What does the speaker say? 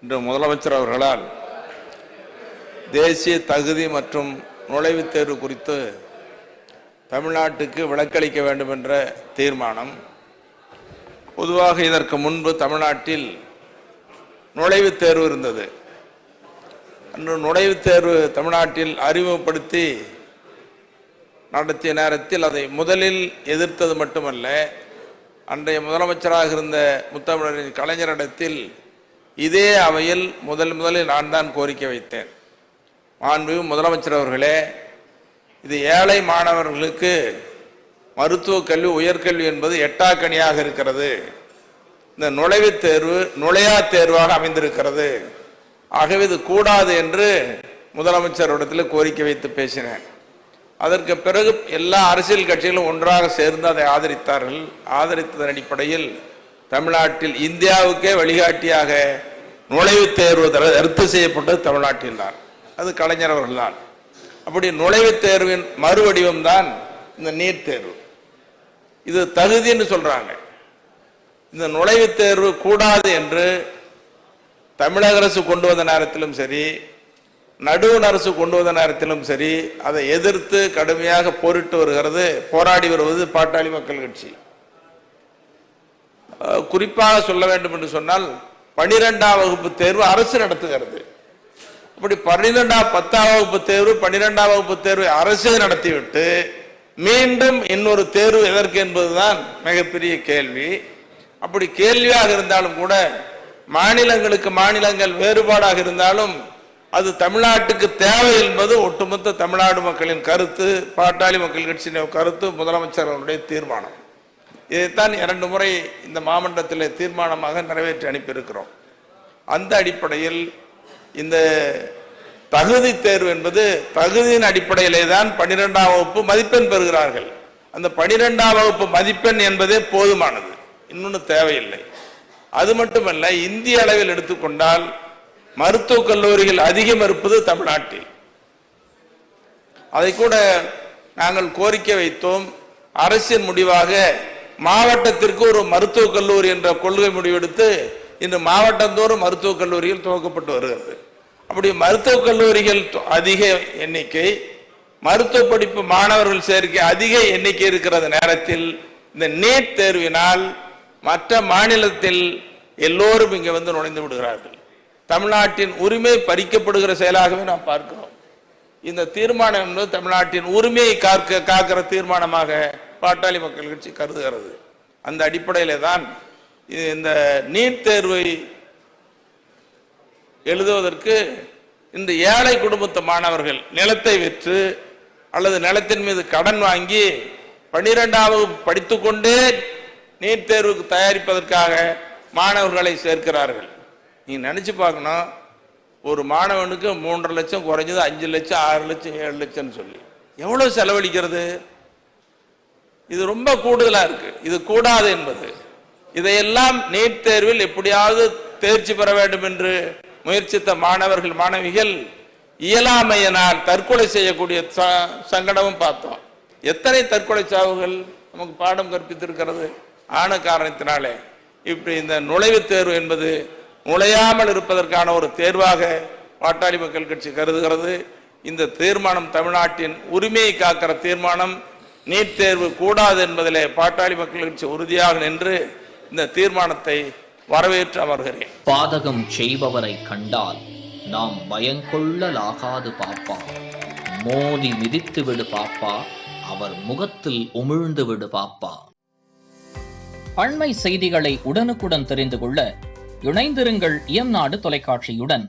இன்று முதலமைச்சர் அவர்களால் தேசிய தகுதி மற்றும் நுழைவுத் தேர்வு குறித்து தமிழ்நாட்டுக்கு விலக்களிக்க வேண்டும் என்ற தீர்மானம். பொதுவாக இதற்கு முன்பு தமிழ்நாட்டில் நுழைவுத் தேர்வு இருந்தது. அன்று நுழைவுத் தேர்வு தமிழ்நாட்டில் அறிமுகப்படுத்தி நடத்திய நேரத்தில் அதை முதலில் எதிர்த்தது மட்டுமல்ல, அன்றைய முதலமைச்சராக இருந்த முத்தமிழரின் கலைஞரிடத்தில் இதே அவையில் முதலில் நான் தான் கோரிக்கை வைத்தேன். மாண்புமிகு முதலமைச்சர் அவர்களே, இது ஏழை மாணவர்களுக்கு மருத்துவ கல்வி உயர்கல்வி என்பது எட்டாக்கனியாக இருக்கிறது. இந்த நுழைவுத் தேர்வு நுழையா தேர்வாக அமைந்திருக்கிறது. ஆகவே இது கூடாது என்று முதலமைச்சரிடத்தில் கோரிக்கை வைத்து பேசினேன். அதற்கு பிறகு எல்லா அரசியல் கட்சிகளும் ஒன்றாக சேர்ந்து அதை ஆதரித்தார்கள். ஆதரித்ததன் அடிப்படையில் தமிழ்நாட்டில் இந்தியாவுக்கே வழிகாட்டியாக நுழைவுத் தேர்வு ரத்து செய்யப்பட்டது தமிழ்நாட்டில் தான். அது கலைஞர் அவர்கள் தான். அப்படி நுழைவுத் தேர்வின் மறுவடிவம் தான் இந்த நீட் தேர்வு. இது தகுதின்னு சொல்றாங்க. இந்த நுழைவுத் தேர்வு கூடாது என்று தமிழக அரசு கொண்டு வந்த நேரத்திலும் சரி, நடுவண் அரசு கொண்டு வந்த நேரத்திலும் சரி, அதை எதிர்த்து கடுமையாக போராடி வருவது பாட்டாளி மக்கள் கட்சி. குறிப்பாக சொல்ல வேண்டும் என்று சொன்னால் 12ஆம் வகுப்பு தேர்வு அரசு நடத்துகிறது. அப்படி 10ஆம் வகுப்பு தேர்வு 12ஆம் வகுப்பு தேர்வை அரசே நடத்திவிட்டு மீண்டும் இன்னொரு தேர்வு எதற்கு என்பதுதான் மிகப்பெரிய கேள்வி. அப்படி கேள்வியாக இருந்தாலும் கூட, மாநிலங்களுக்கு மாநிலங்கள் வேறுபாடாக இருந்தாலும் அது தமிழ்நாட்டுக்கு தேவை என்பது ஒட்டுமொத்த தமிழ்நாடு மக்களின் கருத்து, பாட்டாளி மக்கள் கட்சியின் கருத்து, முதலமைச்சர் அவருடைய தீர்மானம். இதைத்தான் 2 முறை இந்த மாமன்றத்தில் தீர்மானமாக நிறைவேற்றி அனுப்பியிருக்கிறோம். அந்த அடிப்படையில் இந்த தகுதி தேர்வு என்பது தகுதியின் அடிப்படையிலே தான் 12ஆம் வகுப்பு மதிப்பெண் பெறுகிறார்கள். அந்த 12ஆம் வகுப்பு மதிப்பெண் என்பதே போதுமானது, இன்னொன்று தேவையில்லை. அது மட்டுமல்ல, இந்திய அளவில் எடுத்துக்கொண்டால் மருத்துவக் கல்லூரிகள் அதிகம் இருப்பது தமிழ்நாட்டில். அதை கூட நாங்கள் கோரிக்கை வைத்தோம். அரசின் முடிவாக மாவட்டத்திற்கு ஒரு மருத்துவக் கல்லூரி என்ற கொள்கை முடிவெடுத்து இன்று மாவட்டந்தோறும் மருத்துவக் கல்லூரிகள் துவக்கப்பட்டு வருகிறது. அப்படி மருத்துவக் கல்லூரிகள் அதிக எண்ணிக்கை, மருத்துவ படிப்பு மாணவர்கள் சேர்க்கை அதிக எண்ணிக்கை இருக்கிற நேரத்தில் இந்த நீட் தேர்வினால் மற்ற மாநிலத்தில் எல்லோரும் இங்கே வந்து நுழைந்து விடுகிறார்கள். தமிழ்நாட்டின் உரிமை பறிக்கப்படுகிற செயலாகவே நாம் பார்க்கிறோம். இந்த தீர்மானம் என்பது தமிழ்நாட்டின் உரிமையை காக்கிற தீர்மானமாக பாட்டாளி மக்கள் கட்சி கருதுகிறது. அந்த அடிப்படையிலே தான் இந்த நீட் தேர்வை எழுதுவதற்கு இந்த ஏழை குடும்பத்து மாணவர்கள் நிலத்தை விற்று அல்லது நிலத்தின் மீது கடன் வாங்கி 12ஆம் வகுப்பு படித்துக்கொண்டே நீட் தேர்வுக்கு தயாரிப்பதற்காக மாணவர்களை சேர்க்கிறார்கள். நீ நினைச்சு பார்க்கணும், ஒரு மாணவனுக்கு 3.5 லட்சம், குறைஞ்சது 5 லட்சம், 6 லட்சம், 7 லட்சம் சொல்லி எவ்வளவு செலவழிக்கிறது? இது ரொம்ப கூடுதலா இருக்கு. இது கூடாது என்பது. இதையெல்லாம் நீட் தேர்வில் எப்படியாவது தேர்ச்சி பெற வேண்டும் என்று முயற்சித்த மாணவர்கள் மாணவிகள் இயலாமையினால் தற்கொலை செய்யக்கூடிய சங்கடமும் பார்த்தோம். எத்தனை தற்கொலை சாவுகள் நமக்கு பாடம் கற்பித்திருக்கிறது ஆன காரணத்தினாலே. இப்படி இந்த நுழைவுத் தேர்வு என்பது நுழையாமல் இருப்பதற்கான ஒரு தேர்வாக பாட்டாளி மக்கள் கட்சி கருதுகிறது. இந்த தீர்மானம் தமிழ்நாட்டின் உரிமையை காக்கிற தீர்மானம். நீட் தேர்வு கூடாது என்பதிலே பாட்டாளி மக்கள் கட்சி உறுதியாக நின்று இந்த தீர்மானத்தை வரவேற்று அமர்கிறேன். பாதகம் செய்பவரை கண்டால் நாம் பயங்கொள்ளலாகாது பாப்பா, மோதி மிதித்து விடு பாப்பா, அவர் முகத்தில் உமிழ்ந்து விடு பாப்பா. அண்மை செய்திகளை உடனுக்குடன் தெரிந்து கொள்ள இணைந்திருங்கள் இயம்நாடு தொலைக்காட்சியுடன்.